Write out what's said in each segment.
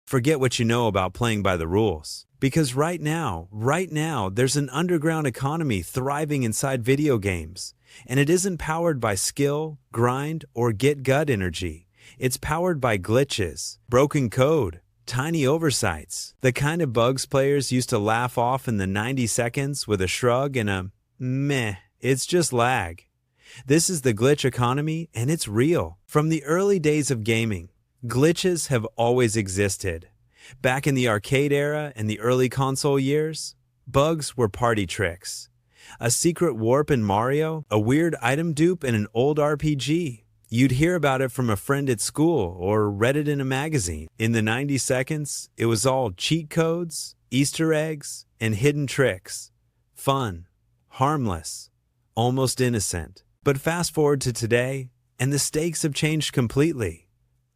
Forget what you know about playing by the rules. Because right now, there's an underground economy thriving inside video games. And it isn't powered by skill, grind, or get gut energy. It's powered by glitches, broken code, tiny oversights, the kind of bugs players used to laugh off in the 90 seconds with a shrug and a meh, it's just lag. This is the glitch economy, and it's real. From the early days of gaming, glitches have always existed. Back in the arcade era and the early console years, bugs were party tricks. A secret warp in Mario, a weird item dupe in an old RPG. You'd hear about it from a friend at school or read it in a magazine. In the 90 seconds, it was all cheat codes, Easter eggs, and hidden tricks. Fun, harmless, almost innocent. But fast forward to today, and the stakes have changed completely.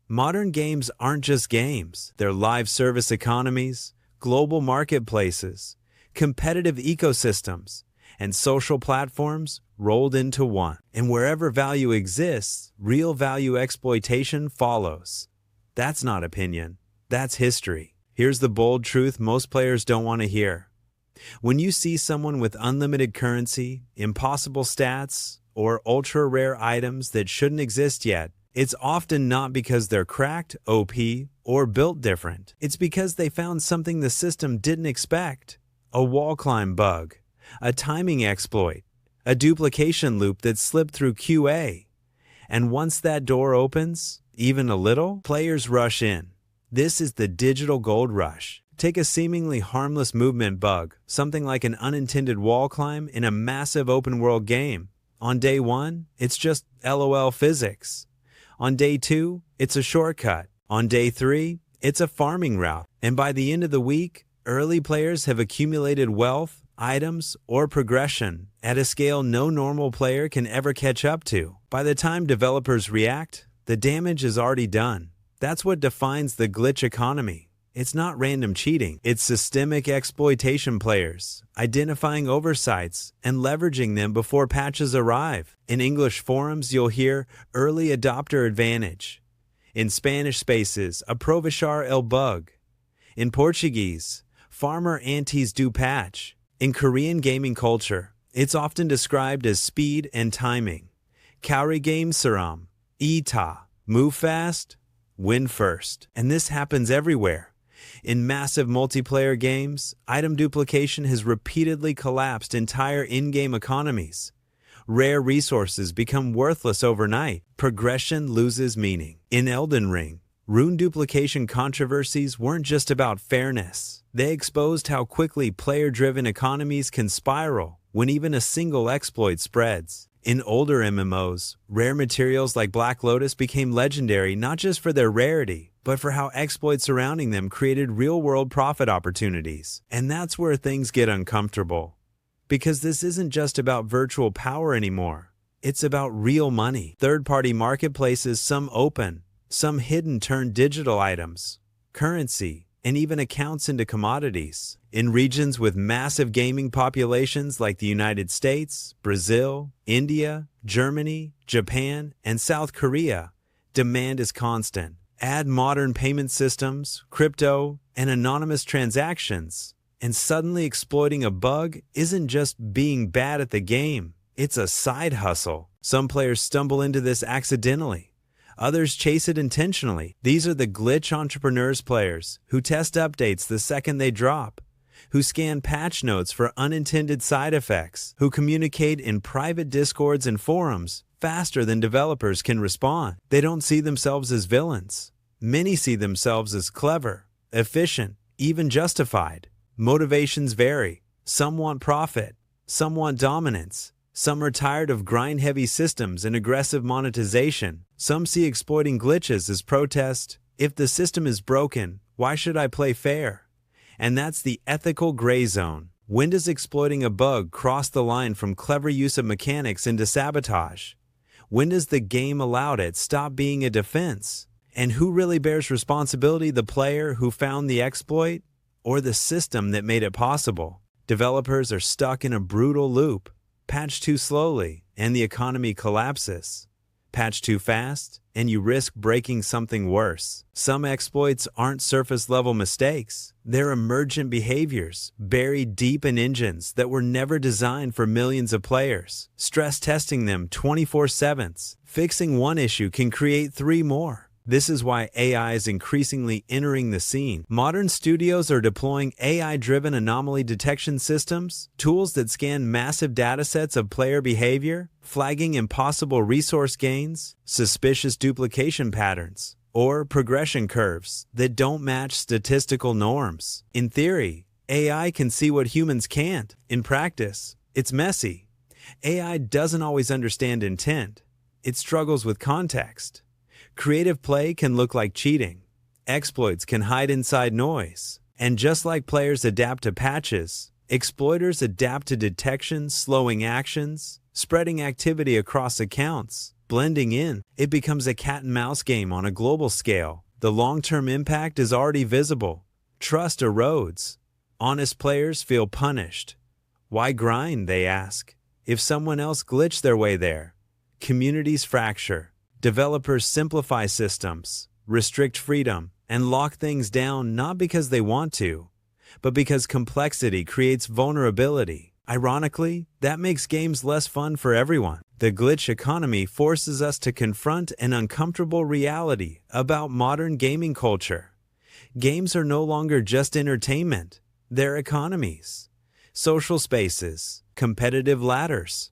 Modern games aren't just games. They're live service economies, global marketplaces, competitive ecosystems, and social platforms rolled into one. And wherever value exists, real value exploitation follows. That's not opinion. That's history. Here's the bold truth most players don't want to hear. When you see someone with unlimited currency, impossible stats, or ultra-rare items that shouldn't exist yet, it's often not because they're cracked, OP, or built different. It's because they found something the system didn't expect. A wall climb bug, a timing exploit, a duplication loop that slipped through QA. And once that door opens, even a little, players rush in. This is the digital gold rush. Take a seemingly harmless movement bug, something like an unintended wall climb in a massive open-world game. On day one, it's just LOL physics. On day two, it's a shortcut. On day three, it's a farming route. And by the end of the week, early players have accumulated wealth, items, or progression at a scale no normal player can ever catch up to. By the time developers react, the damage is already done. That's what defines the glitch economy. It's not random cheating. It's systemic exploitation players, identifying oversights and leveraging them before patches arrive. In English forums, you'll hear early adopter advantage. In Spanish spaces, aprovechar el bug. In Portuguese, farmer antes do patch. In Korean gaming culture, it's often described as speed and timing. Kauri game seram, ita, move fast, win first. And this happens everywhere. In massive multiplayer games, item duplication has repeatedly collapsed entire in-game economies. Rare resources become worthless overnight. Progression loses meaning. In Elden Ring, rune duplication controversies weren't just about fairness. They exposed how quickly player-driven economies can spiral when even a single exploit spreads. In older MMOs, rare materials like Black Lotus became legendary not just for their rarity, but for how exploits surrounding them created real-world profit opportunities. And that's where things get uncomfortable. Because this isn't just about virtual power anymore. It's about real money. Third-party marketplaces, some open, some hidden, turn digital items, currency, and even accounts into commodities. In regions with massive gaming populations like the United States, Brazil, India, Germany, Japan, and South Korea, demand is constant. Add modern payment systems, crypto, and anonymous transactions, and suddenly exploiting a bug isn't just being bad at the game, it's a side hustle. Some players stumble into this accidentally. Others chase it intentionally. These are the glitch entrepreneurs players who test updates the second they drop, who scan patch notes for unintended side effects, who communicate in private discords and forums faster than developers can respond. They don't see themselves as villains. Many see themselves as clever, efficient, even justified. Motivations vary. Some want profit, some want dominance. Some are tired of grind-heavy systems and aggressive monetization. Some see exploiting glitches as protest. If the system is broken, why should I play fair? And that's the ethical gray zone. When does exploiting a bug cross the line from clever use of mechanics into sabotage? When does the game allowed it stop being a defense? And who really bears responsibility, the player who found the exploit or the system that made it possible? Developers are stuck in a brutal loop. Patch too slowly, and the economy collapses. Patch too fast, and you risk breaking something worse. Some exploits aren't surface-level mistakes. They're emergent behaviors, buried deep in engines that were never designed for millions of players. Stress testing them 24/7. Fixing one issue can create 3 more. This is why AI is increasingly entering the scene. Modern studios are deploying AI-driven anomaly detection systems, tools that scan massive datasets of player behavior, flagging impossible resource gains, suspicious duplication patterns, or progression curves that don't match statistical norms. In theory, AI can see what humans can't. In practice, it's messy. AI doesn't always understand intent. It struggles with context. Creative play can look like cheating. Exploits can hide inside noise. And just like players adapt to patches, exploiters adapt to detection, slowing actions, spreading activity across accounts, blending in. It becomes a cat-and-mouse game on a global scale. The long-term impact is already visible. Trust erodes. Honest players feel punished. Why grind, they ask, if someone else glitched their way there? Communities fracture. Developers simplify systems, restrict freedom, and lock things down not because they want to, but because complexity creates vulnerability. Ironically, that makes games less fun for everyone. The glitch economy forces us to confront an uncomfortable reality about modern gaming culture. Games are no longer just entertainment, they're economies, social spaces, competitive ladders,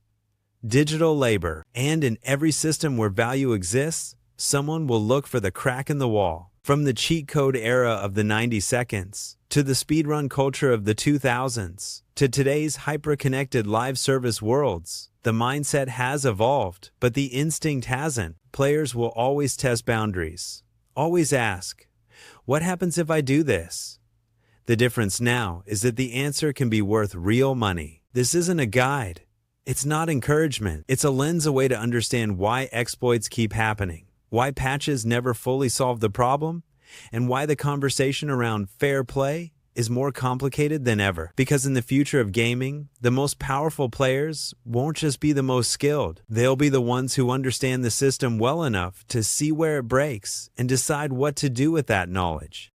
digital labor, and in every system where value exists, someone will look for the crack in the wall. From the cheat code era of the 90 seconds, to the speedrun culture of the 2000s, to today's hyper-connected live service worlds, the mindset has evolved, but the instinct hasn't. Players will always test boundaries, always ask, what happens if I do this? The difference now is that the answer can be worth real money. This isn't a guide. It's not encouragement. It's a lens, a way to understand why exploits keep happening, why patches never fully solve the problem, and why the conversation around fair play is more complicated than ever. Because in the future of gaming, the most powerful players won't just be the most skilled. They'll be the ones who understand the system well enough to see where it breaks and decide what to do with that knowledge.